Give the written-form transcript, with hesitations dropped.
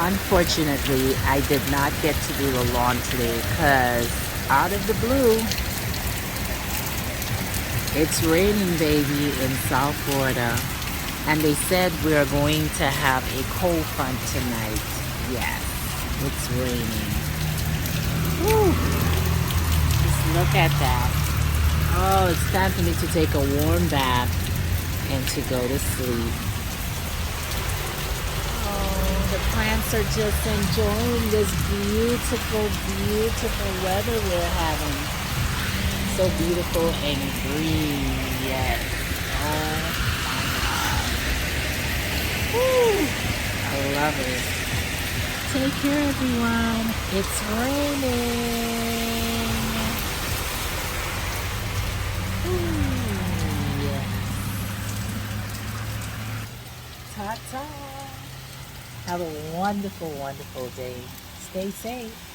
Unfortunately, I did not get to do the lawn today because out of the blue, it's raining, baby, in South Florida. And they said we are going to have a cold front tonight. Yes, it's raining. Whew. Just look at that. Oh, it's time for me to take a warm bath and to go to sleep. Oh, the plants are just enjoying this beautiful, beautiful weather we're having. So beautiful and green, yes. Oh my God. Woo. I love it. Take care, everyone. It's raining. Ooh, yeah. Ta-ta. Have a wonderful, wonderful day. Stay safe.